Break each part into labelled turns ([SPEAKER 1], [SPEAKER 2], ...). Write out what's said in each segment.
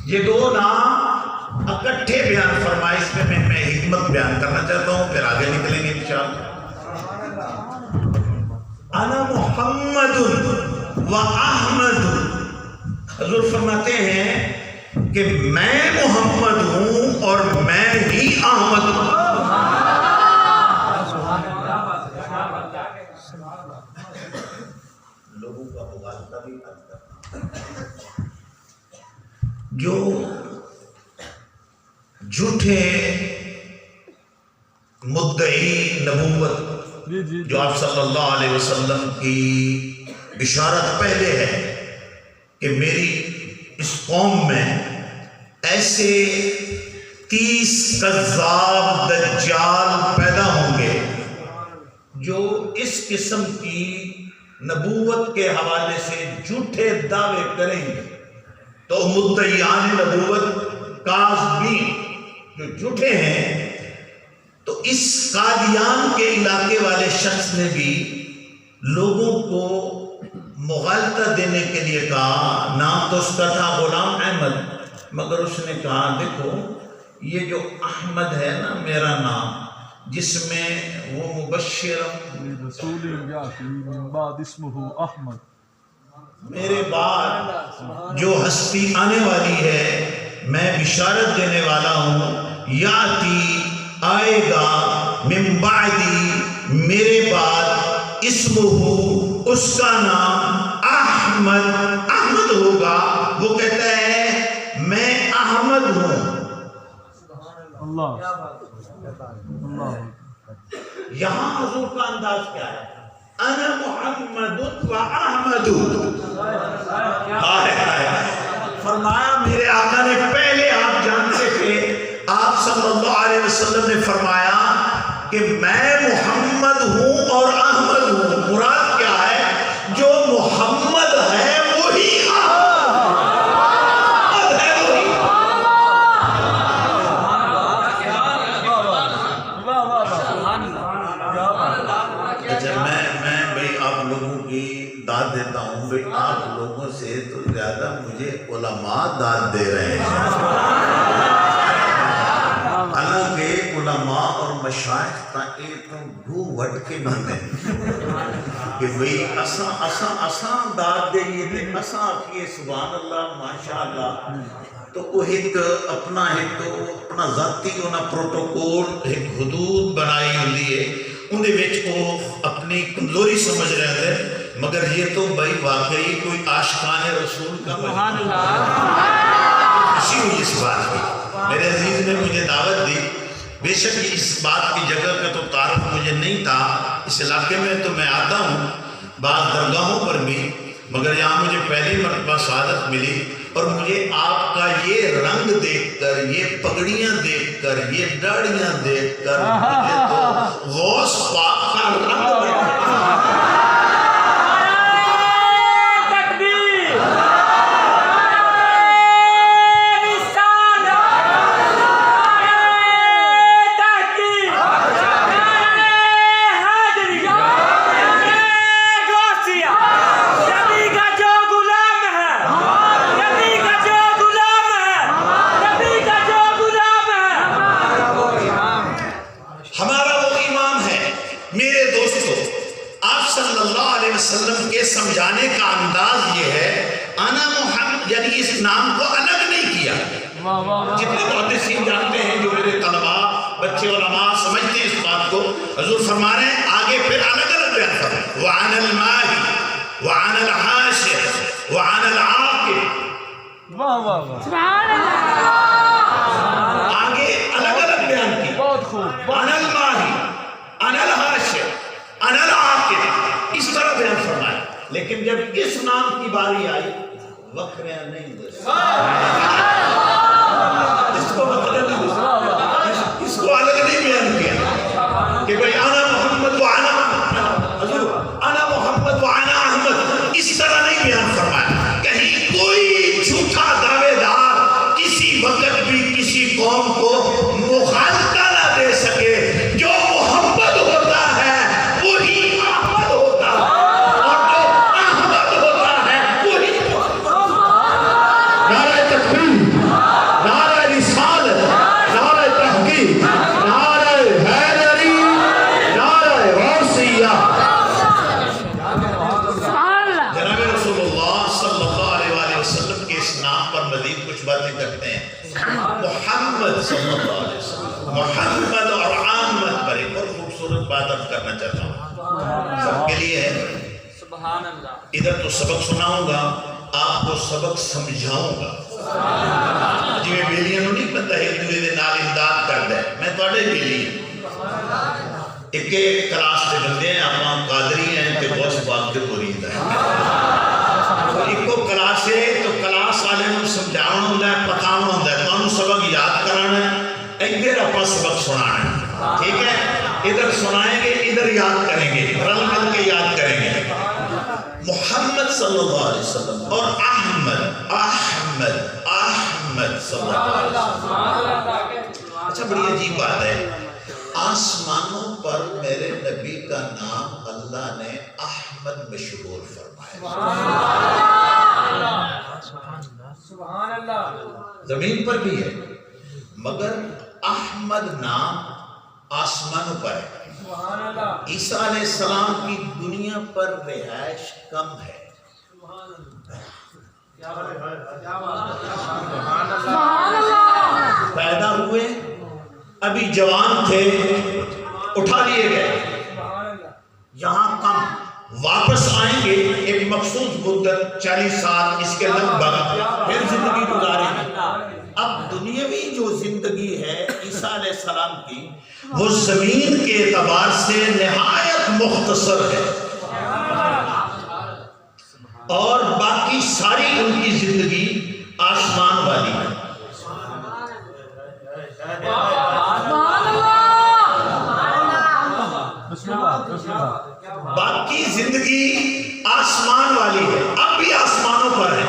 [SPEAKER 1] یہ دو نام اکٹھے بیان فرمائے، اس میں حکمت بیان کرنا چاہتا ہوں، پھر آگے نکلیں گے انشاءاللہ۔ انا محمد و احمد، حضور فرماتے ہیں کہ میں محمد ہوں اور میں ہی احمد ہوں۔ لوگوں کا مغالطہ بھی کرتا، جو جھوٹے مدعی نبوت، جو آپ صلی اللہ علیہ وسلم کی بشارت پہلے ہے کہ میری اس قوم میں ایسے 30 کذاب دجال پیدا ہوں گے جو اس قسم کی نبوت کے حوالے سے جھوٹے دعوے کریں گے، تو مدعیان نبوت کاذبین جو جھوٹے ہیں، تو اس قادیان کے علاقے والے شخص نے بھی لوگوں کو مغالطہ دینے کے لیے کہا، نام تو اس کا تھا غلام احمد، مگر اس نے کہا دیکھو یہ جو احمد ہے نا میرا نام، جس میں وہ مبشر
[SPEAKER 2] رسول یاتی من بعد اسمہ احمد،
[SPEAKER 1] میرے بعد جو ہستی آنے والی ہے میں بشارت دینے والا ہوں، یاتی آئے گا من بعدی میرے بعد، اسمہ اس کا نام احمد، احمد ہوگا۔ وہ کہتا ہے میں احمد ہوں۔
[SPEAKER 2] اللہ
[SPEAKER 1] یہاں حضور کا انداز کیا ہے؟ انا محمد و احمد، فرمایا میرے آقا نے پہلے، آپ جانتے تھے، آپ صلی اللہ علیہ وسلم نے فرمایا کہ میں محمد ہوں اور احمد ہوں۔ مراد کیا ہے؟ جو محمد ہے وہی احمد ہے، وہی۔ اچھا میں بھئی آپ لوگوں کی داد دیتا ہوں، بھئی آپ لوگوں سے تو زیادہ مجھے علماء داد دے رہے ہیں، حالانکہ علماء اور مشائخ تا ایک گھو وٹ کے بندے کہ بھئی اساں داد دئیے تھے، اساں کیے سبحان اللہ ماشاءاللہ، تو وہ ایک اپنا ذاتی پروٹوکول ایک حدود بنائی ہوئی ہے، اندھے وچ کو اپنی کمزوری سمجھ رہے تھے، مگر یہ تو بھائی واقعی کوئی عاشقان رسول کا مجموعہ، خوشی ہوئی اس بات کی۔ میرے عزیز نے مجھے دعوت دی، بے شک اس بات کی جگہ کا تو تعارف مجھے نہیں تھا، اس علاقے میں تو میں آتا ہوں بعض درگاہوں پر بھی، مگر یہاں مجھے پہلی مرتبہ سعادت ملی، اور مجھے آپ کا یہ رنگ دیکھ کر، یہ پگڑیاں دیکھ کر، یہ داڑیاں دیکھ کر، مجھے تو غوث پاک کا رنگ دیکھ کر سمجھانے کا انداز یہ ہے، انا محمد، یعنی اس نام کو الگ نہیں کیا۔ جتنے محدثین جانتے ہیں، جو میرے طلباء بچے علماء سمجھتے ہیں اس بات کو، حضور فرما رہے ہیں آگے پھر الگ الگ بیان فرمائے، وعن الماہی وعن الحاشر وعن العاقب،
[SPEAKER 2] سبحان اللہ،
[SPEAKER 1] آگے الگ الگ بیان کی،
[SPEAKER 2] بہت خوب،
[SPEAKER 1] عن الماہی عن الحاشر عن العاقب، اس طرح بیان فرمائے۔ لیکن جب اس نام کی باری آئی، وکھریاں نہیں دے، اس کو وکھرے نہیں دے، اس کو الگ نہیں بیان کیا کہ بھئی انا محمد و انا حضور، انا محمد و انا احمد، اس طرح نہیں بیان فرمایا۔ کہیں کوئی جھوٹا دعوے دار کسی وقت بھی کسی قوم کو مغالطہ نہ دے سکے، جو محمد ہوتا ہے وہی احمد ہوتا ہے، نعرہ تکبیر، محمد صلی اللہ علیہ وسلم، محمد اور احمد پر ایک اور خوبصورت بات عرض کرنا چاہتا ہوں، سب کے لیے ہے۔
[SPEAKER 3] سبحان اللہ۔
[SPEAKER 1] ادھر تو سبق سناؤں گا، آپ کو سبق سمجھاؤں گا۔ جی میں بیلیاں نو نہیں پتہ ایک دوسرے دے نال امداد کر دے، میں تواڈے بیلی ہوں۔ ایک کلاس دے بندے ہیں، آپ قادری ہیں تے غوث پاک دے مرید ہیں۔ ایک کلاس ہے تو کلاس والے نو سمجھاؤنا ہوندا ہے، پتھاؤنا ہوندا ہے، تانوں سبق یاد کرانا ہے، ادھر آپ سبق سنانا ہے، ٹھیک ہے؟ ادھر سنائیں گے، ادھر یاد کریں گے، رل مل کے یاد کریں گے۔ محمد صلی اللہ علیہ وسلم اور احمد صلی اللہ علیہ وسلم۔ اچھا بڑی عجیب بات ہے، آسمانوں پر میرے نبی کا نام اللہ نے احمد مشہور فرمایا، زمین پر بھی ہے مگر احمد نام آسمانوں پر ہے۔ عیسیٰ علیہ السلام کی دنیا پر رہائش کم ہے، پیدا ہوئے ابھی جوان تھے، اٹھا لیے گئے، یہاں کم، واپس آئیں گے ایک مخصوص مدت 40 سال اس کے لگ بھگ، پھر زندگی گزاریں گے۔ اب دنیاوی جو زندگی ہے عیسیٰ علیہ السلام کی، وہ زمین کے اعتبار سے نہایت مختصر ہے، اور باقی ساری ان کی زندگی آسمان والی ہے۔ باقی زندگی آسمان والی ہے، اب بھی آسمانوں پر ہے،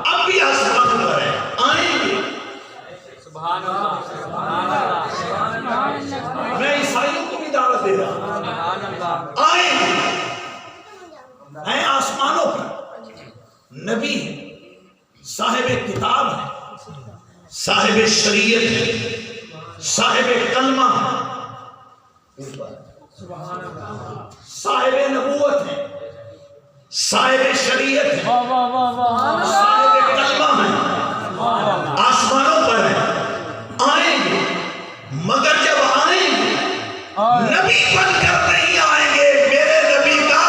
[SPEAKER 1] اب بھی آسمانوں پر ہے، آئیں گے۔ میں عیسائیوں کو بھی دعوت دے رہا ہوں، آئیں گے، ہیں آسمانوں پر، نبی ہیں، صاحب کتاب ہیں، صاحب شریعت ہیں، صاحب کلمہ ہیں، صاحب نبوت ہیں، صاحب شریعت ہیں، صاحب کلمہ ہیں، آسمانوں پر ہیں، آئیں گے، مگر جب آئیں گے نبی بن کر نہیں آئیں گے، میرے نبی کا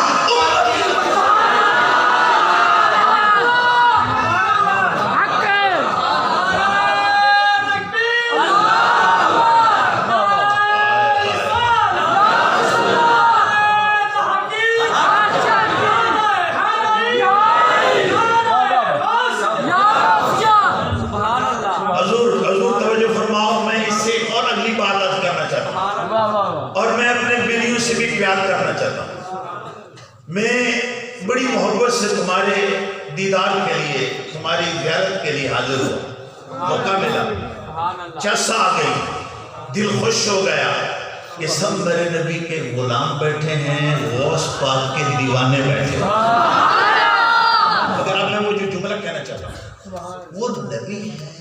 [SPEAKER 1] کرنا چاہتا ہوں۔ میں بڑی محبت سے تمہارے دیدار کے لیے، تمہاری زیارت کے لیے حاضر ہوا، موقع ملا، چس آ گئی، دل خوش ہو گیا کہ سب میرے نبی کے غلام بیٹھے ہیں، غوث پاک کے دیوانے بیٹھے ہیں۔ اگر آپ میں وہ جو جملہ کہنا چاہتا ہوں، وہ نبی ہیں،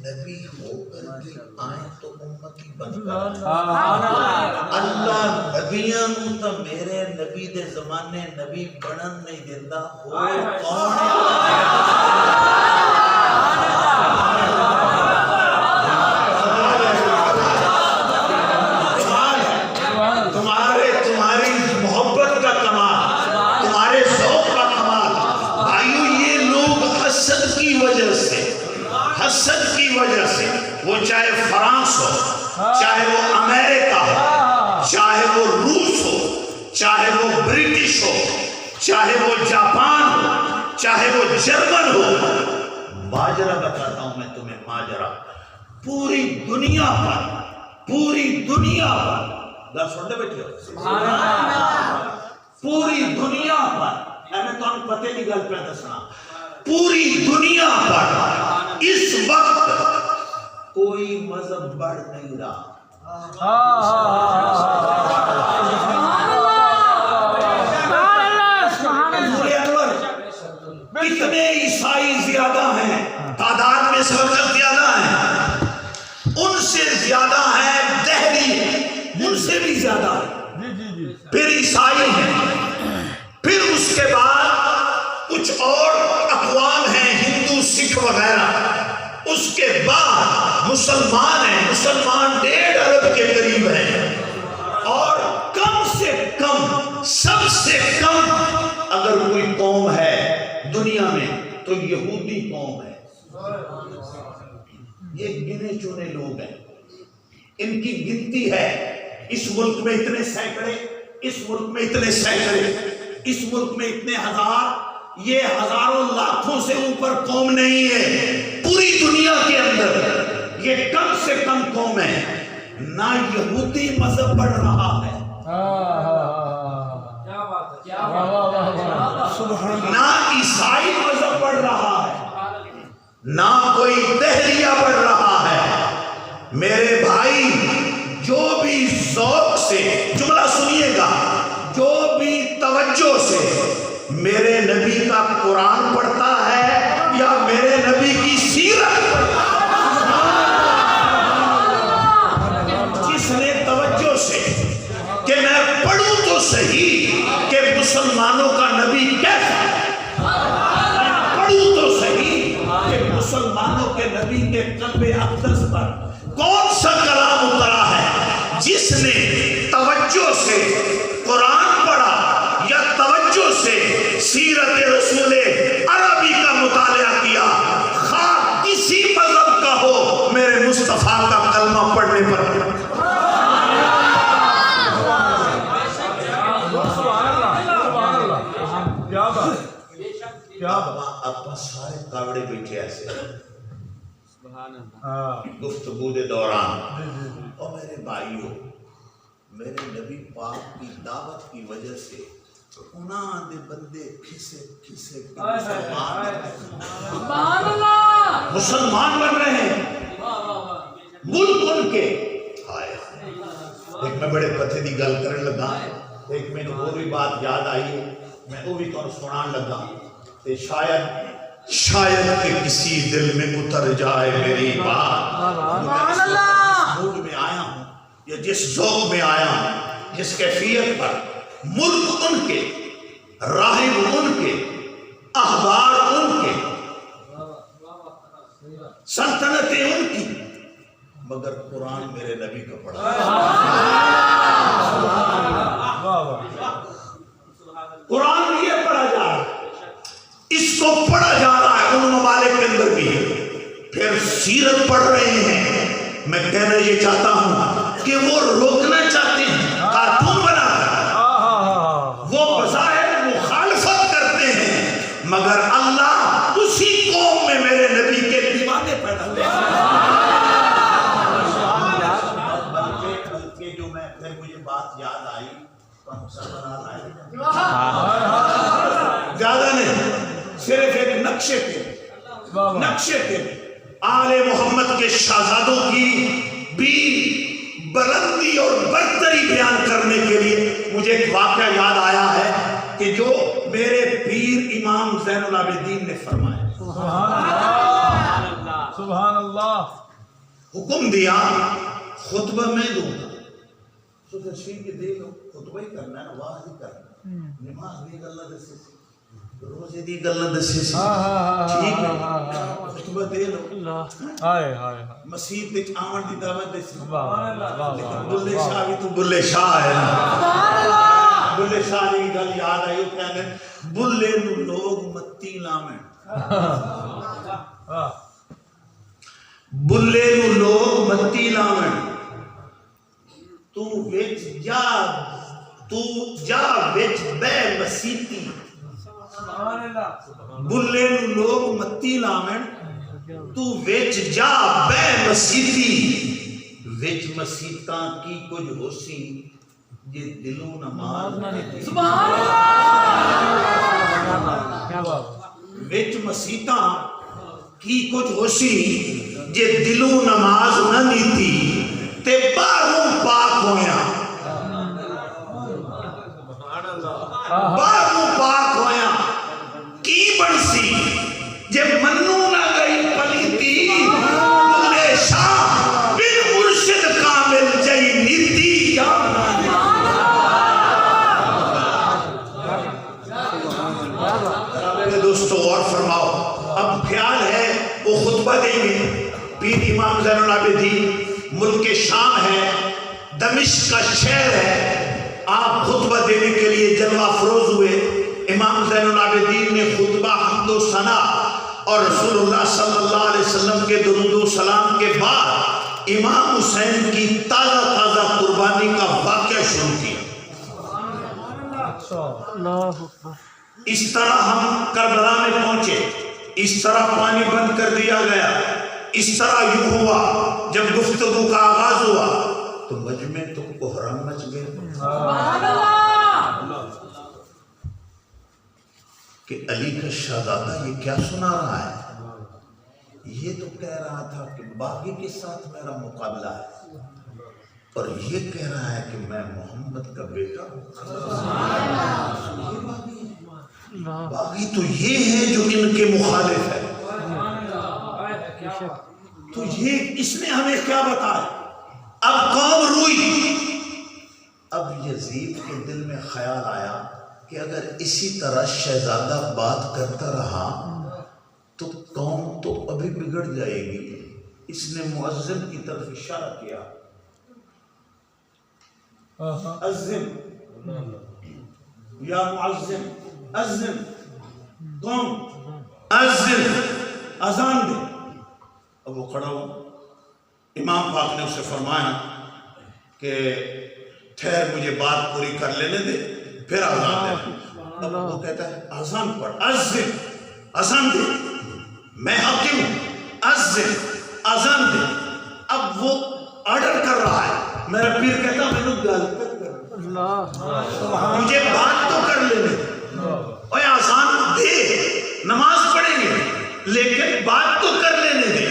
[SPEAKER 1] نبی ہو کر بھی آئیں تو امتی بن کر، اللہ نبیاں تو میرے نبی دے زمانے نبی بنن نہیں دیتا، ہوئے کون تمہاری محبت کا کمال، تمہارے ذوق کا کمال۔ بھائیو یہ لوگ حسد کی وجہ سے، حسد کی وجہ سے، وہ چاہے فرانس ہو، چاہے وہ امریکہ ہو، چاہے وہ روس ہو، چاہے وہ برٹش ہو، چاہے وہ جاپان ہو، چاہے وہ جرمن ہو، ماجرا بتاتا ہوں میں تمہیں، ماجرا پوری دنیا پر سنتے بیٹھے ہو، پوری دنیا پر، میں تو ہم پتے کی گل پہ دسنا، پوری دنیا پر اس وقت کوئی مذہب بڑھ نہیں رہا۔ کتنے عیسائی زیادہ ہیں، تعداد میں اس وقت زیادہ ہیں، ان سے زیادہ ہیں دہلی، ان سے بھی زیادہ ہیں، پھر عیسائی ہیں، پھر اس کے بعد کچھ اور اقوام ہیں، ہندو، سکھ وغیرہ، اس کے بعد مسلمان ہیں، مسلمان 1.5 ارب کے قریب ہیں، اور کم سے کم، سب سے کم اگر کوئی قوم ہے دنیا میں تو یہودی قوم ہے۔ یہ گنے چنے لوگ ہیں، ان کی گنتی ہے، اس ملک میں اتنے سینکڑے، اس ملک میں اتنے سینکڑے، اس ملک میں اتنے ہزار، یہ ہزاروں لاکھوں سے اوپر قوم نہیں ہے پوری دنیا کے اندر، یہ کم سے کم قوم ہے۔ نہ یہودی مذہب بڑھ رہا ہے، نہ عیسائی مذہب بڑھ رہا ہے، نہ کوئی دہریہ بڑھ رہا ہے۔ میرے بھائی، جو بھی ذوق سے، جملہ سنیے گا، جو بھی توجہ سے میرے نبی کا قرآن پڑھتا ہے یا میرے نبی کی سیرت پڑھتا ہے، جس نے توجہ سے کہ میں پڑھوں تو صحیح کہ مسلمانوں کا نبی کیسا ہے، پڑھوں تو صحیح کہ مسلمانوں کے نبی کے قلب اقدس پر کون سا کلام اترا ہے، جس نے توجہ سے قرآن پڑھا یا توجہ سے سیرت رسول عربی کا مطالعہ کیا، خواہ کسی مذہب کا ہو، میرے مصطفیٰ کا کلمہ پڑھنے پر ابا سارے کاوڑے بیٹھے ایسے گفتگو دے دوران، اور میرے بھائیوں، میرے نبی پاک کی دعوت کی وجہ سے انہاں دے بندے کھسے مسلمان بن رہے ہیں، ملک ان کے آئے۔ ایک میں بڑے پتھے دی گل کرنے لگا، ایک میں نے وہ بھی بات یاد آئی، میں وہ بھی تو سنان لگا کہ شاید کہ کسی دل میں اتر جائے میری بات، جس موڈ میں آیا ہوں یا جس ذوق میں آیا ہوں، جس کیفیت پر، ملک ان کے، راہب ان کے، احبار ان کے، سلطنتیں ان کی، مگر قرآن میرے نبی کا پڑھا، قرآن یہ پڑھا جا رہا ہے، اس کو پڑھا جا رہا ہے ان ممالک کے اندر بھی، پھر سیرت پڑھ رہے ہیں۔ میں کہنا یہ چاہتا ہوں کہ وہ روکنا چاہتے ہیں کارٹون بنا کر، وہ بظاہر مخالفت کرتے ہیں، مگر اللہ اسی قوم میں میرے نبی کے دیوانے پیدا کرتے ہیں۔ بلکہ جو میں پھر مجھے بات یاد آئی، زیادہ نہیں، صرف ایک نقشے پہ آل محمد کے شہزادوں کی بھی بلندی اور برتری بیان کرنے کے لیے مجھے ایک واقعہ یاد آیا ہے کہ جو میرے پیر امام زین العابدین نے فرمایا۔
[SPEAKER 2] سبحان اللہ۔
[SPEAKER 1] حکم دیا خطبہ میں دوں گا، تو تشریح کے دے لو، خطبہ ہی کرنا ہے، واعظ ہی کرنا، نماز بھی اللہ دسے سی، روزے دی گل دسے سی، ٹھیک ہے، خطبہ دے لو، مسجد وچ آون دی دعوت دے سی، بلے شاہ بھی تو بلے شاہ ہے نا، بلے شاہ دی گل یاد آئی، وہ کہنے بلے نو لوگ متی لاویں، بلے نو لوگ متی لاویں، تو وچ جا وچ بے مسیتی، بلے نو لوگ متی لاویں، تو وچ جا بے مسیتی، وچ مسیتاں کی کچھ ہو سی جے دلوں نماز سبحان اللہ، وچ مسیتاں کی کچھ ہو سی جے دلوں نماز نہ نیتی، تے باہروں پاک ہویا، باہروں پاک ہویا، کی بنسی جے منو نہ گئی پلیتی، بلے شاہ بن مرشد کامل جئی نیتی جانا۔ میرے دوستو غور فرماؤ، اب خیال ہے وہ خطبہ دیں گے، پیر امام زین العابدین ملک شام ہے، دمشق کا شہر ہے، آپ خطبہ دینے کے لیے جلوہ افروز ہوئے۔ امام زین العابدین نے خطبہ حمد و ثنا اور رسول اللہ صلی اللہ علیہ وسلم کے درود و سلام کے بعد امام حسین کی تازہ تازہ قربانی کا واقعہ شروع کیا۔ اس طرح ہم کربلا میں پہنچے، اس طرح پانی بند کر دیا گیا، اس طرح یوں ہوا۔ جب گفتگو کا آغاز ہوا تو مجمع تو کوہرام مچ گیا کہ علی کا شہزادہ یہ کیا سنا رہا ہے؟ یہ تو کہہ رہا تھا کہ باغی کے ساتھ میرا مقابلہ ہے، اور یہ کہہ رہا ہے کہ میں محمد کا بیٹا ہوں۔ باغی تو یہ ہے جو ان کے مخالف ہے۔ تو یہ اس نے ہمیں کیا بتایا؟ اب قوم روئی۔ اب یزید کے دل میں خیال آیا کہ اگر اسی طرح شہزادہ بات کرتا رہا تو قوم تو ابھی بگڑ جائے گی۔ اس نے مؤذن کی طرف اشارہ کیا، اذن یا مؤذن، اذن، قوم اذن، اذان دے۔ اب وہ کھڑا ہوا، امام پاک نے اسے فرمایا کہ ٹھہر، مجھے بات پوری کر لینے دے، پھر اذان دے۔ اب وہ کہتا ہے اذان پڑھ، اذن، اذان دے، میں حاکم ہوں، اذن، اذان دے۔ اب وہ آرڈر کر رہا ہے، میرا پیر کہتا ہے میں گل تک کر، مجھے بات تو کر لینے دے، اور اذان دے، نماز پڑھیں گے لیکن بات تو کر لینے دے۔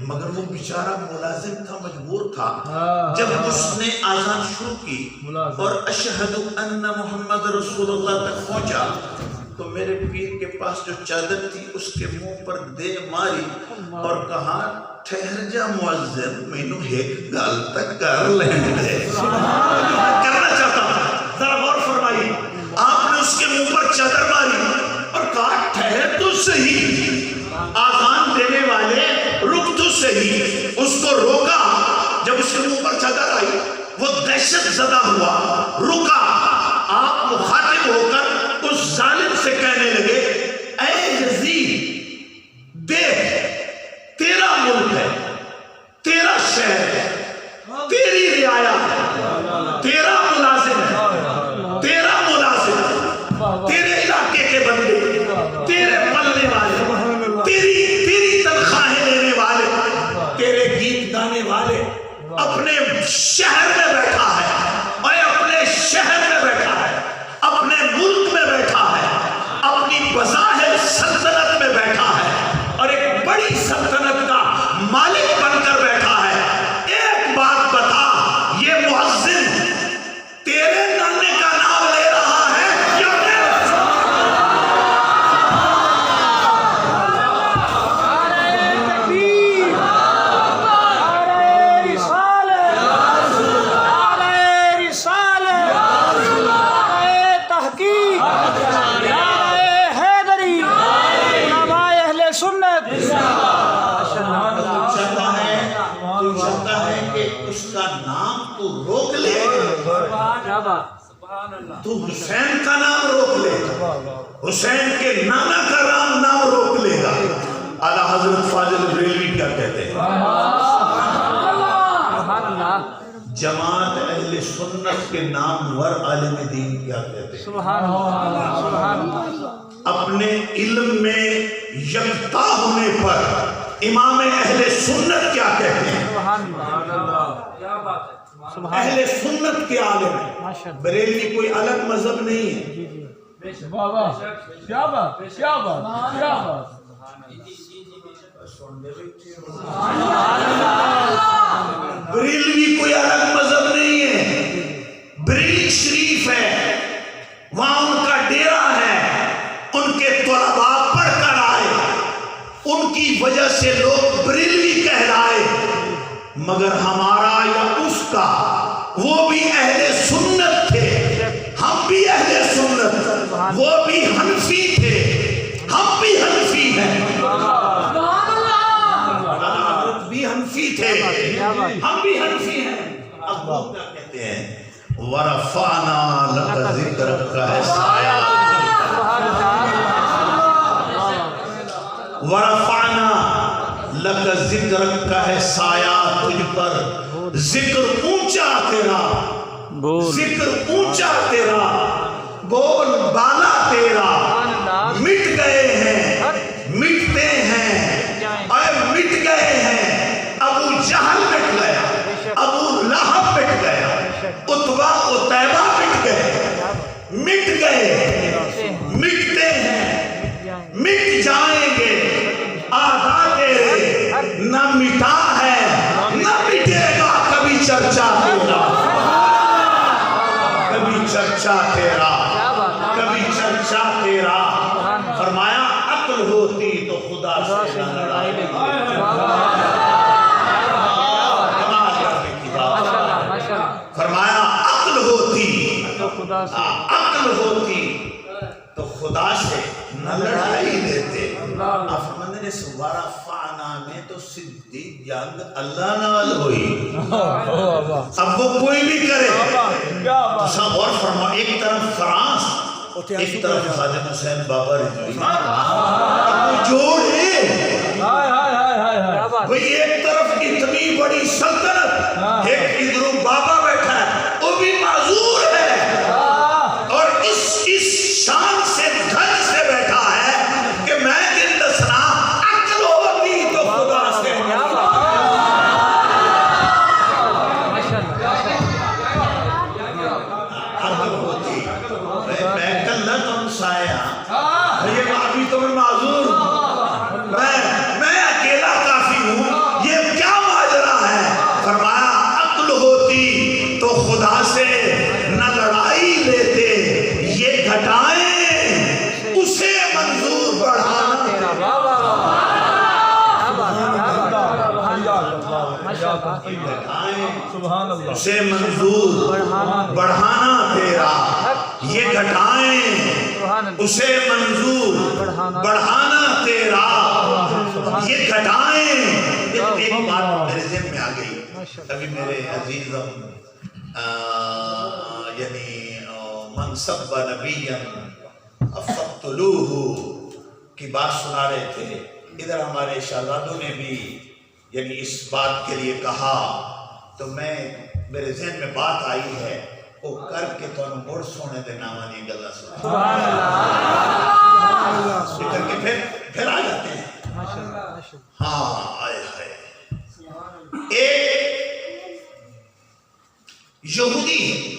[SPEAKER 1] مگر وہ بیچارہ ملازم تھا، مجبور تھا۔ جب اس نے آزان شروع کی اور اشہد ان محمد رسول اللہ تک پہنچا تو میرے پیر کے پاس جو چادر تھی اس کے منہ پر دے ماری اور کہا ٹھہر جا مؤذن، مینوں ایک گل تک کر لینے دے۔ کرنا چاہتا ہوں، ذرا غور فرمائیے، آپ نے اس کے منہ پر چادر ماری اور کہا ٹھہر تو صحیح، آزان دینے والے رک تو صحیح۔ اس کو روکا، جب اس کے منہ پر چادر آئی وہ دہشت زدہ ہوا، رکا۔ آپ مخاطب ہو کر اس ظالم سے کہنے لگے اے یزید، دیکھ تیرا ملک ہے، تیرا شہر ہے، تیری رعایا ہے، تیرا ملازم ہے، تیرا ملازم، تیرے علاقے کے بندے، تیرے پلنے والے، تیری تنخواہیں لینے والے، تیرے گیت گانے والے اپنے شہر میں بیٹھا ہے، اور اپنے شہر میں بیٹھا ہے، اپنے ملک میں بیٹھا ہے، اپنی بظاہر سلطنت میں بیٹھا ہے، اور ایک بڑی سلطنت کا مالک بن کر بیٹھا ہے۔ ایک بات بتا، یہ مؤذن تیرے نانے کا نام لے رہا ہے یا تو حسین کا نام روک لے گا، حسین کے نانا کا نام روک لے گا۔ اعلیٰ حضرت فاضل بریلوی کیا کہتے ہیں؟ جماعت اہل سنت کے نامور عالم دین کیا کہتے ہیں؟ اپنے علم میں یکتا ہونے پر امام اہل سنت کیا کہتے ہیں؟ اہل سنت کے عالم ہیں، بریلوی کوئی الگ مذہب نہیں ہے۔
[SPEAKER 2] کیا بات، کیا بات، کیا بات۔
[SPEAKER 1] بریلوی کوئی الگ مذہب نہیں ہے، بریلی شریف ہے، وہاں ان کا ڈیرا ہے، ان کے طلباء پڑھ کر آئے، ان کی وجہ سے لوگ بریلوی کہلائے۔ مگر ہمارا یا اس کا، وہ بھی اہل سنت تھے، ہم بھی اہل سنت، وہ بھی حنفی تھے، ہم بھی حنفی ہیں۔ حضرت بھی وہ کیا کہتے ہیں ورفعنا لک ذکرک کا ہے سایہ ورفعنا لک ذکرک کا ہے سایہ تجھ پر ذکر اونچا تیرا ذکر اونچا تیرا بول بالا تیرا مٹ گئے ہیں مٹتے ہیں اے مٹ گئے ہیں ابو جہل مٹ گیا ابو لہب مٹ گیا عتبہ عتیبہ مٹ گئے مٹ گئے مٹتے ہیں مٹ جائیں گے آدھا تیرے نہ مٹا ہے نہ مٹے گا کبھی چرچا تیرا کبھی چرچا تیرا کبھی چرچا تیرا فرمایا عقل ہوتی تو خدا سے نہ لڑائی فرمایا عقل ہوتی عقل ہوتی تو خدا سے نہ لڑائی دیتے افرمانے نے سوارا فانا میں تو سدھی جنگ اللہ نال ہوئی اب وہ کوئی بھی کرے تو سب اور فرما ایک طرف فرانس ایک طرف خادم حسین بابا رضوی اب جوڑ ہے بھئی ایک طرف اتنی بڑی سلطنت ایک ادھر بابا بیٹھا ہے وہ بھی معذور ہے اور اس شان سے دھج سے بیٹھا ہے کہ میں دن دسنا عقل ہوتی تو خدا سے عقل ہوتی میں کل نہ تم سایا یہ ابھی تو میں معذور میں اکیلا کافی ہوں یہ کیا ماجرا ہے فرمایا عقل ہوتی تو خدا سے نہ لڑائی لیتے یہ گھٹائیں اسے منظور بڑھانا اسے منظور بڑھانا تیرا یہ گھٹائیں اسے منظور بڑھانا تیرا یہ گھٹائیں ایک بات میرے ذہن میں آ گئی ابھی میرے عزیزم یعنی من سب نبیا فاقتلوہ کی بات سنا رہے تھے ادھر ہمارے شہزادوں نے بھی یعنی اس بات کے لیے کہا تو میں میرے ذہن میں بات آئی ہے وہ کر کے تو مڑ سونے دے نامانی گلہ سنا کر کے پھر آ جاتے ہیں ہاں آئے آئے ایک یہودی ہے